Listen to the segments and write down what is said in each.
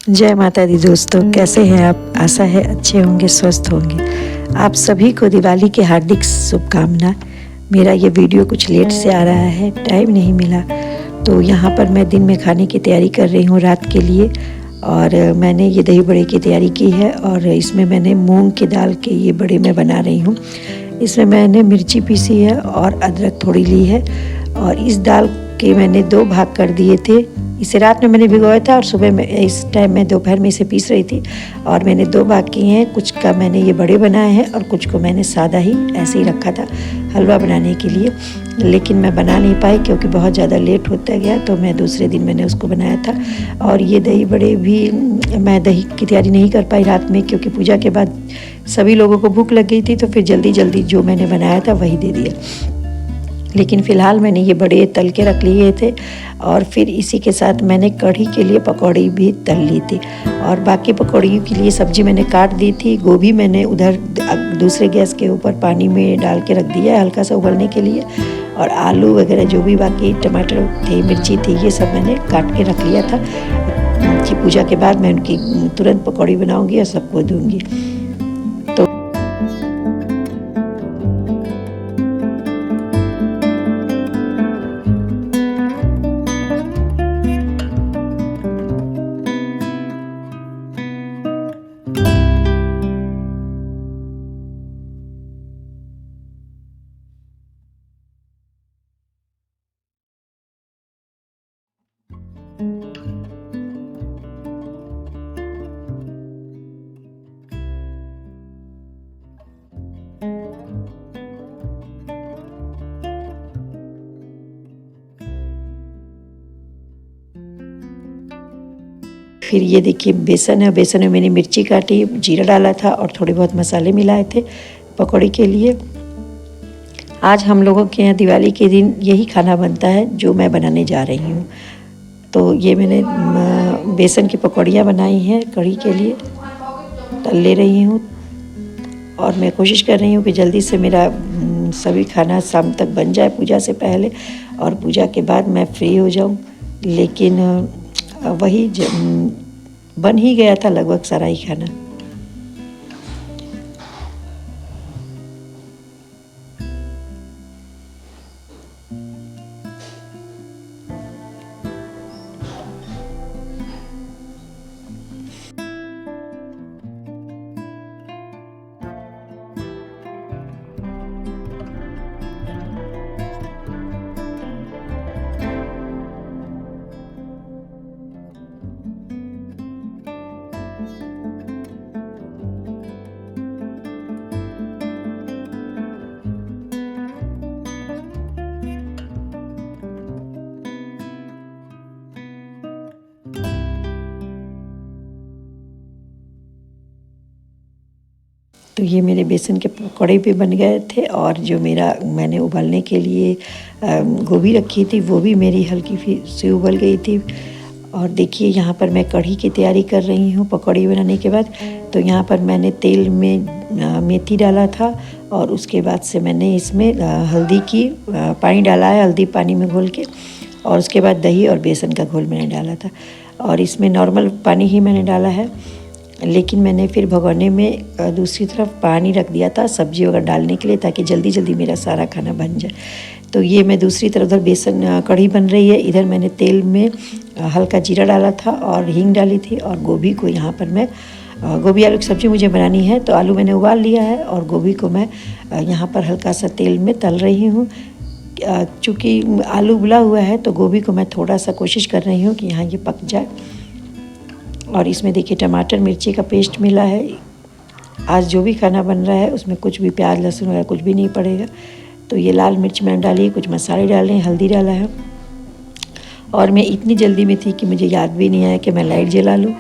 जय माता दी दोस्तों, कैसे हैं आप? आशा है अच्छे होंगे, स्वस्थ होंगे। आप सभी को दिवाली की हार्दिक शुभकामना। मेरा ये वीडियो कुछ लेट से आ रहा है, टाइम नहीं मिला, तो यहाँ पर मैं दिन में खाने की तैयारी कर रही हूँ रात के लिए। और मैंने ये दही बड़े की तैयारी की है और इसमें मैंने मूंग की दाल के ये बड़े मैं बना रही हूँ। इसमें मैंने मिर्ची पीसी है और अदरक थोड़ी ली है और इस दाल के मैंने 2 भाग कर दिए थे। इसे रात में मैंने भिगोया था और सुबह में इस टाइम मैं दोपहर में इसे पीस रही थी और मैंने 2 भाग किए हैं। कुछ का मैंने ये बड़े बनाए हैं और कुछ को मैंने सादा ही ऐसे ही रखा था हलवा बनाने के लिए, लेकिन मैं बना नहीं पाई क्योंकि बहुत ज़्यादा लेट होता गया, तो मैं दूसरे दिन मैंने उसको बनाया था। और ये दही बड़े भी मैं दही की तैयारी नहीं कर पाई रात में क्योंकि पूजा के बाद सभी लोगों को भूख लग गई थी, तो फिर जल्दी जल्दी जो मैंने बनाया था वही दे दिया। लेकिन फ़िलहाल मैंने ये बड़े तल के रख लिए थे और फिर इसी के साथ मैंने कढ़ी के लिए पकौड़ी भी तल ली थी और बाकी पकौड़ी के लिए सब्ज़ी मैंने काट दी थी। गोभी मैंने उधर दूसरे गैस के ऊपर पानी में डाल के रख दिया है हल्का सा उबलने के लिए, और आलू वगैरह जो भी बाकी टमाटर थे, मिर्ची थी, ये सब मैंने काट के रख लिया था कि पूजा के बाद मैं उनकी तुरंत पकौड़ी बनाऊँगी और सबको दूँगी। फिर ये देखिए बेसन है, बेसन में मैंने मिर्ची काटी, जीरा डाला था और थोड़े बहुत मसाले मिलाए थे पकौड़ी के लिए। आज हम लोगों के यहाँ दिवाली के दिन यही खाना बनता है जो मैं बनाने जा रही हूँ। तो ये मैंने बेसन की पकौड़ियाँ बनाई हैं कढ़ी के लिए, तल ले रही हूँ और मैं कोशिश कर रही हूँ कि जल्दी से मेरा सभी खाना शाम तक बन जाए पूजा से पहले और पूजा के बाद मैं फ्री हो जाऊँ। लेकिन वही बन ही गया था लगभग सारा ही खाना। तो ये मेरे बेसन के पकौड़े भी बन गए थे और जो मेरा मैंने उबालने के लिए गोभी रखी थी वो भी मेरी हल्की सी उबल गई थी। और देखिए यहाँ पर मैं कढ़ी की तैयारी कर रही हूँ पकौड़ी बनाने के बाद। तो यहाँ पर मैंने तेल में मेथी डाला था और उसके बाद से मैंने इसमें हल्दी की पानी डाला है, हल्दी पानी में घोल के, और उसके बाद दही और बेसन का घोल मैंने डाला था और इसमें नॉर्मल पानी ही मैंने डाला है। लेकिन मैंने फिर भगोने में दूसरी तरफ पानी रख दिया था सब्जी वगैरह डालने के लिए ताकि जल्दी जल्दी मेरा सारा खाना बन जाए। तो ये मैं दूसरी तरफ उधर बेसन कढ़ी बन रही है, इधर मैंने तेल में हल्का जीरा डाला था और हींग डाली थी और गोभी को यहाँ पर मैं गोभी आलू की सब्ज़ी मुझे बनानी है तो आलू मैंने उबाल लिया है और गोभी को मैं यहाँ पर हल्का सा तेल में तल रही हूँ। चूँकि आलू उबला हुआ है तो गोभी को मैं थोड़ा सा कोशिश कर रही हूँ कि यहाँ ये पक जाए। और इसमें देखिए टमाटर मिर्ची का पेस्ट मिला है। आज जो भी खाना बन रहा है उसमें कुछ भी प्याज लहसुन वगैरह कुछ भी नहीं पड़ेगा। तो ये लाल मिर्च मैंने डाली, कुछ मसाले डाले हैं, हल्दी डाला है और मैं इतनी जल्दी में थी कि मुझे याद भी नहीं आया कि मैं लाइट जला लूँ।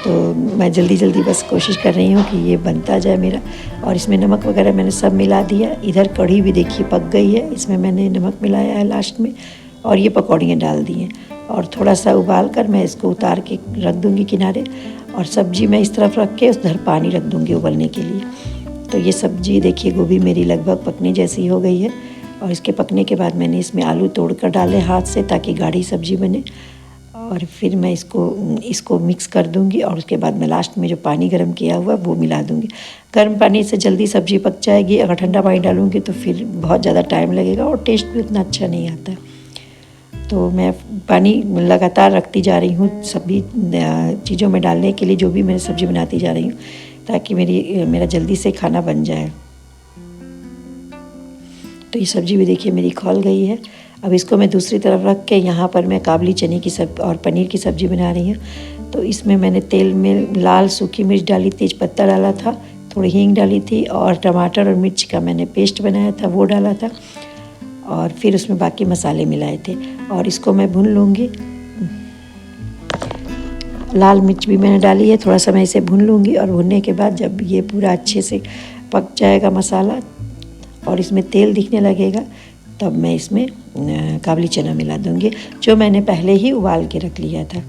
तो मैं जल्दी जल्दी बस कोशिश कर रही हूँ कि ये बनता जाए मेरा। और इसमें नमक वगैरह मैंने सब मिला दिया। इधर कढ़ी भी देखिए पक गई है, इसमें मैंने नमक मिलाया है लास्ट में और ये पकौड़ियाँ डाल दी हैं और थोड़ा सा उबाल कर मैं इसको उतार के रख दूँगी किनारे और सब्ज़ी मैं इस तरफ रख के उधर पानी रख दूँगी उबलने के लिए। तो ये सब्ज़ी देखिए गोभी मेरी लगभग पकने जैसी हो गई है और इसके पकने के बाद मैंने इसमें आलू तोड़ कर डाले हाथ से ताकि गाढ़ी सब्ज़ी बने। और फिर मैं इसको मिक्स कर दूंगी और उसके बाद मैं लास्ट में जो पानी गर्म किया हुआ वो मिला दूंगी। गर्म पानी से जल्दी सब्ज़ी पक जाएगी, अगर ठंडा पानी डालूंगी तो फिर बहुत ज़्यादा टाइम लगेगा और टेस्ट भी उतना अच्छा नहीं आता। तो मैं पानी लगातार रखती जा रही हूँ सभी चीज़ों में डालने के लिए, जो भी मैं सब्ज़ी बनाती जा रही हूँ, ताकि मेरा जल्दी से खाना बन जाए। तो ये सब्ज़ी भी देखिए मेरी खौल गई है। अब इसको मैं दूसरी तरफ रख के यहाँ पर मैं काबली चने की और पनीर की सब्ज़ी बना रही हूँ। तो इसमें मैंने तेल में लाल सूखी मिर्च डाली, तेज पत्ता डाला था, थोड़ी हींग डाली थी और टमाटर और मिर्च का मैंने पेस्ट बनाया था वो डाला था, और फिर उसमें बाकी मसाले मिलाए थे और इसको मैं भून लूँगी। लाल मिर्च भी मैंने डाली है, थोड़ा सा मैं इसे भून लूँगी और भूनने के बाद जब ये पूरा अच्छे से पक जाएगा मसाला और इसमें तेल दिखने लगेगा, तब मैं इसमें काबली चना मिला दूँगी, जो मैंने पहले ही उबाल के रख लिया था।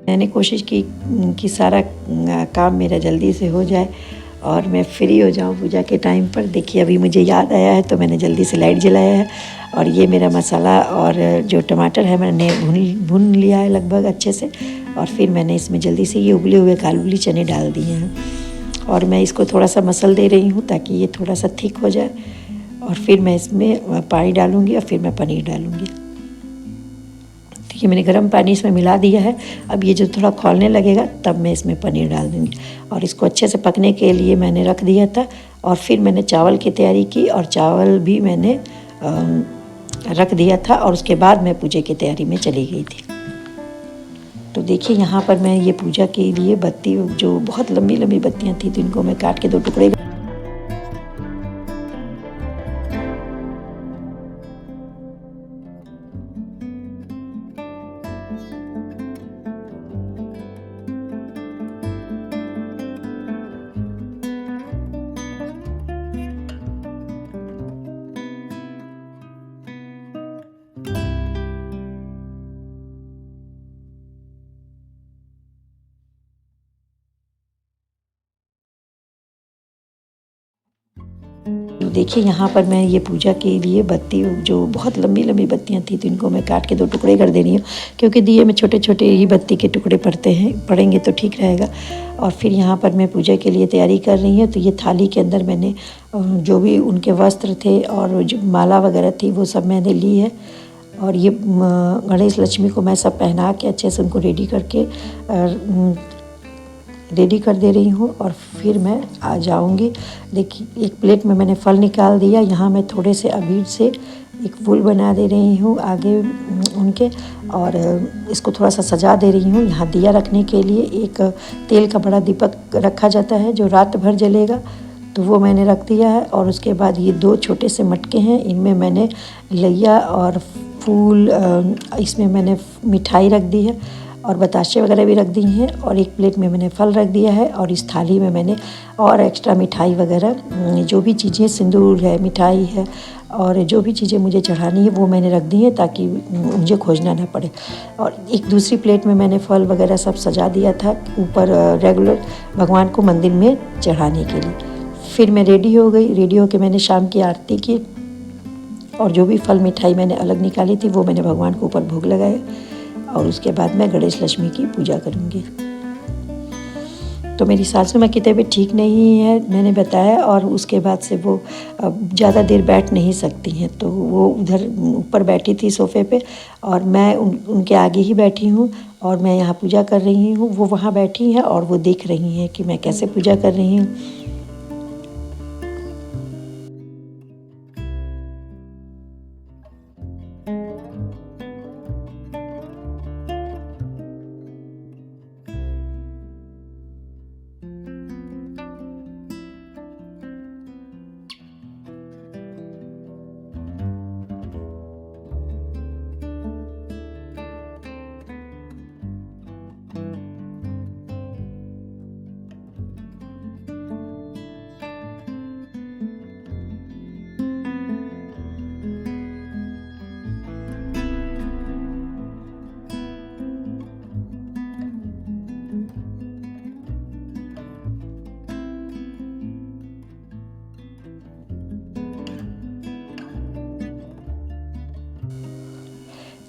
मैंने कोशिश की कि सारा काम मेरा जल्दी से हो जाए और मैं फ्री हो जाऊं पूजा के टाइम पर। देखिए अभी मुझे याद आया है तो मैंने जल्दी से लाइट जलाया है और ये मेरा मसाला और जो टमाटर है मैंने भून लिया है लगभग अच्छे से, और फिर मैंने इसमें जल्दी से ये उबले हुए काबुली चने डाल दिए हैं और मैं इसको थोड़ा सा मसल दे रही हूँ ताकि ये थोड़ा सा थिक हो जाए, और फिर मैं इसमें पानी डालूँगी और फिर मैं पनीर डालूँगी। ये मैंने गर्म पानी इसमें मिला दिया है। अब ये जो थोड़ा खौलने लगेगा तब मैं इसमें पनीर डाल दूँगी और इसको अच्छे से पकने के लिए मैंने रख दिया था। और फिर मैंने चावल की तैयारी की और चावल भी मैंने रख दिया था और उसके बाद मैं पूजा की तैयारी में चली गई थी। तो देखिए यहाँ पर मैं ये पूजा के लिए बत्ती, जो बहुत लंबी लंबी बत्तियाँ थी, तो इनको मैं काट के 2 टुकड़े देखिए यहाँ पर मैं ये पूजा के लिए बत्ती, जो बहुत लंबी लंबी बत्तियाँ थी, तो इनको मैं काट के 2 टुकड़े कर दे रही हूँ, क्योंकि दिए में छोटे छोटे ही बत्ती के टुकड़े पड़ेंगे तो ठीक रहेगा। और फिर यहाँ पर मैं पूजा के लिए तैयारी कर रही हूँ। तो ये थाली के अंदर मैंने जो भी उनके वस्त्र थे और जो माला वगैरह थी वो सब मैंने ली है, और ये गणेश लक्ष्मी को मैं सब पहना के अच्छे से उनको रेडी कर दे रही हूँ। और फिर मैं आ जाऊँगी। देखिए एक प्लेट में मैंने फल निकाल दिया, यहाँ मैं थोड़े से अबीर से एक फूल बना दे रही हूँ आगे उनके, और इसको थोड़ा सा सजा दे रही हूँ। यहाँ दिया रखने के लिए एक तेल का बड़ा दीपक रखा जाता है जो रात भर जलेगा, तो वो मैंने रख दिया है। और उसके बाद ये 2 छोटे से मटके हैं, इनमें मैंने लैया और फूल, इसमें मैंने मिठाई रख दी है और बताशे वगैरह भी रख दी हैं, और एक प्लेट में मैंने फल रख दिया है, और इस थाली में मैंने और एक्स्ट्रा मिठाई वगैरह जो भी चीज़ें, सिंदूर है, मिठाई है और जो भी चीज़ें मुझे चढ़ानी है वो मैंने रख दी है ताकि मुझे खोजना ना पड़े। और एक दूसरी प्लेट में मैंने फल वगैरह सब सजा दिया था ऊपर रेगुलर भगवान को मंदिर में चढ़ाने के लिए। फिर मैं रेडी हो गई। रेडी होकर मैंने शाम की आरती की और जो भी फल मिठाई मैंने अलग निकाली थी वो मैंने भगवान को ऊपर भोग लगाया, और उसके बाद मैं गणेश लक्ष्मी की पूजा करूँगी। तो मेरी सासू माँ की तबीयत ठीक नहीं है मैंने बताया, और उसके बाद से वो ज़्यादा देर बैठ नहीं सकती हैं, तो वो उधर ऊपर बैठी थी सोफ़े पे और मैं उनके आगे ही बैठी हूँ और मैं यहाँ पूजा कर रही हूँ। वो वहाँ बैठी हैं और वो देख रही हैं कि मैं कैसे पूजा कर रही हूँ।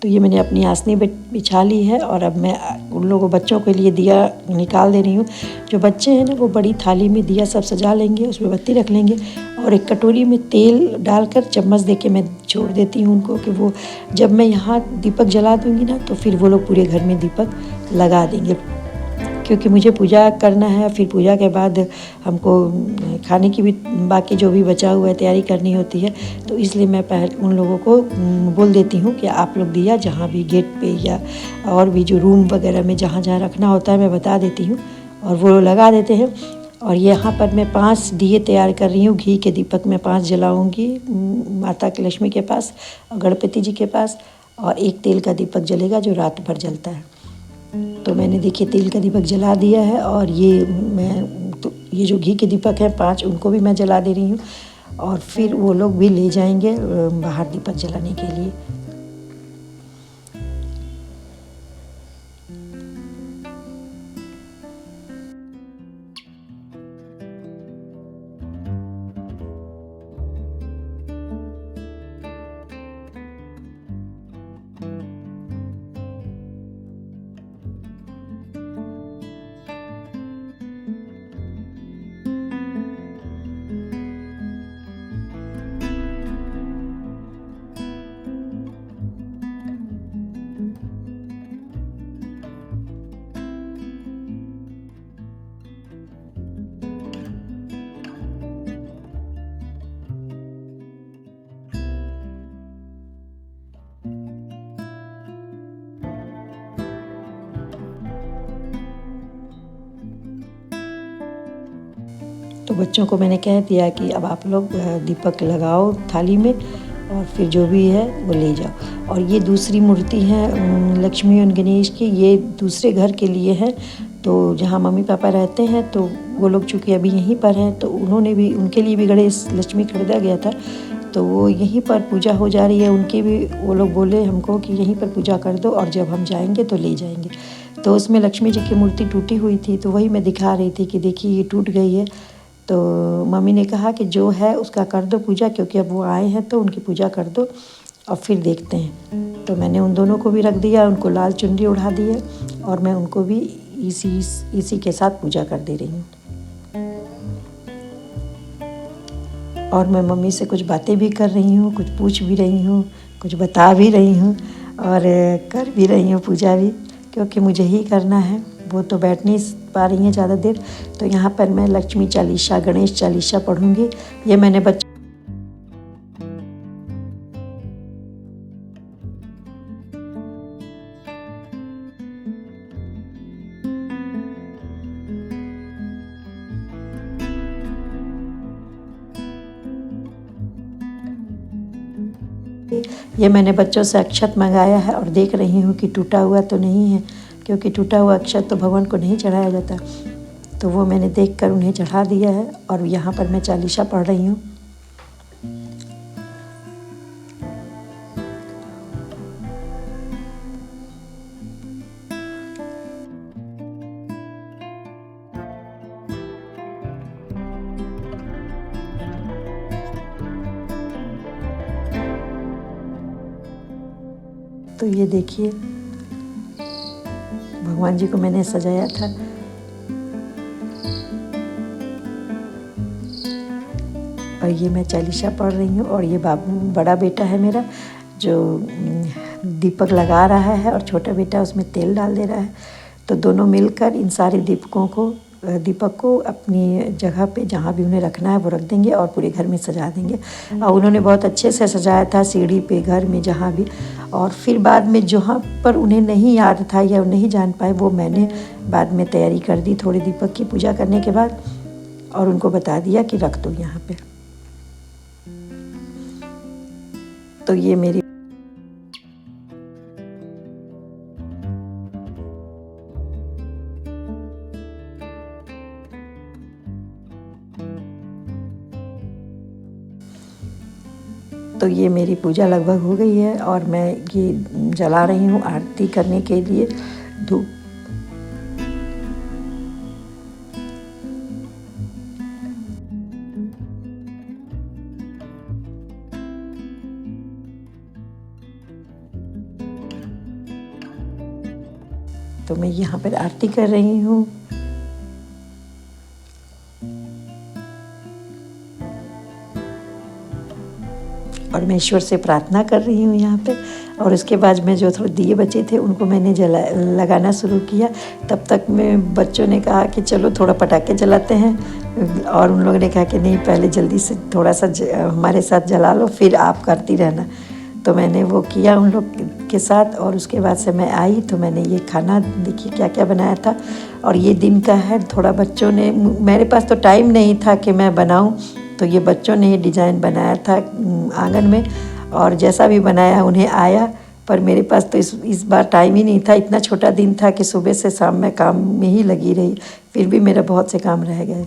तो ये मैंने अपनी आसनी बिछा ली है और अब मैं उन लोगों बच्चों के लिए दिया निकाल दे रही हूँ। जो बच्चे हैं ना वो बड़ी थाली में दिया सब सजा लेंगे, उसमें बत्ती रख लेंगे और एक कटोरी में तेल डालकर चम्मच दे के मैं छोड़ देती हूँ उनको कि वो जब मैं यहाँ दीपक जला दूँगी ना तो फिर वो लोग पूरे घर में दीपक लगा देंगे, क्योंकि मुझे पूजा करना है। फिर पूजा के बाद हमको खाने की भी बाकी जो भी बचा हुआ है तैयारी करनी होती है, तो इसलिए मैं उन लोगों को बोल देती हूँ कि आप लोग दिया जहाँ भी गेट पे या और भी जो रूम वगैरह में जहाँ जहाँ रखना होता है मैं बता देती हूँ और वो लगा देते हैं। और यहाँ पर मैं 5 दिए तैयार कर रही हूँ, घी के दीपक मैं 5 जलाऊँगी माता की लक्ष्मी के पास और गणपति जी के पास, और एक तेल का दीपक जलेगा जो रात भर जलता है। तो मैंने देखिए तेल का दीपक जला दिया है और ये जो घी के दीपक हैं 5 उनको भी मैं जला दे रही हूँ और फिर वो लोग भी ले जाएंगे बाहर दीपक जलाने के लिए। तो बच्चों को मैंने कह दिया कि अब आप लोग दीपक लगाओ थाली में और फिर जो भी है वो ले जाओ। और ये दूसरी मूर्ति है लक्ष्मी और गणेश की, ये दूसरे घर के लिए है। तो जहाँ मम्मी पापा रहते हैं तो वो लोग चूँकि अभी यहीं पर हैं तो उनके लिए भी गणेश लक्ष्मी खरीदा गया था, तो वो यहीं पर पूजा हो जा रही है उनकी भी। वो लोग बोले हमको कि यहीं पर पूजा कर दो और जब हम जाएंगे तो ले जाएंगे। तो उसमें लक्ष्मी जी की मूर्ति टूटी हुई थी, तो वही मैं दिखा रही थी कि देखिए ये टूट गई है। तो मम्मी ने कहा कि जो है उसका कर दो पूजा, क्योंकि अब वो आए हैं तो उनकी पूजा कर दो और फिर देखते हैं। तो मैंने उन दोनों को भी रख दिया, उनको लाल चुनरी उड़ा दी है और मैं उनको भी इसी के साथ पूजा कर दे रही हूँ। और मैं मम्मी से कुछ बातें भी कर रही हूँ, कुछ पूछ भी रही हूँ, कुछ बता भी रही हूँ और कर भी रही हूँ पूजा भी, क्योंकि मुझे ही करना है। वो तो बैठ नहीं पा रही हैं ज़्यादा देर। तो यहाँ पर मैं लक्ष्मी चालीसा, गणेश चालीसा पढ़ूँगी। ये मैंने बच्चों से अक्षत मंगाया है और देख रही हूँ कि टूटा हुआ तो नहीं है, क्योंकि टूटा हुआ अक्षत तो भगवान को नहीं चढ़ाया जाता। तो वो मैंने देखकर उन्हें चढ़ा दिया है और यहाँ पर मैं चालीसा पढ़ रही हूँ। तो ये देखिए भगवान जी को मैंने सजाया था और ये मैं चालीसा पढ़ रही हूँ। और ये बड़ा बेटा है मेरा जो दीपक लगा रहा है और छोटा बेटा उसमें तेल डाल दे रहा है। तो दोनों मिलकर इन सारे दीपक को अपनी जगह पे जहाँ भी उन्हें रखना है वो रख देंगे और पूरे घर में सजा देंगे। और उन्होंने बहुत अच्छे से सजाया था, सीढ़ी पे, घर में, जहाँ भी। और फिर बाद में जहाँ पर उन्हें नहीं याद था या नहीं जान पाए, वो मैंने बाद में तैयारी कर दी थोड़ी दीपक की पूजा करने के बाद, और उनको बता दिया कि रख दो यहाँ पे। तो ये मेरी पूजा लगभग हो गई है और मैं ये जला रही हूँ आरती करने के लिए धूप। तो मैं यहाँ पर आरती कर रही हूँ। और मैं ईश्वर से प्रार्थना कर रही हूँ यहाँ पे। और उसके बाद में जो थोड़े दिए बचे थे उनको मैंने लगाना शुरू किया। तब तक में बच्चों ने कहा कि चलो थोड़ा पटाखे जलाते हैं, और उन लोगों ने कहा कि नहीं, पहले जल्दी से थोड़ा सा हमारे साथ जला लो, फिर आप करती रहना। तो मैंने वो किया उन लोग के साथ। और उसके बाद से मैं आई तो मैंने ये खाना देखिए क्या क्या बनाया था। और ये दिन का है, थोड़ा बच्चों ने, मेरे पास तो टाइम नहीं था कि मैं बनाऊं, तो ये बच्चों ने ही डिज़ाइन बनाया था आंगन में। और जैसा भी बनाया उन्हें आया, पर मेरे पास तो इस बार टाइम ही नहीं था। इतना छोटा दिन था कि सुबह से शाम मैं काम में ही लगी रही, फिर भी मेरा बहुत से काम रह गए।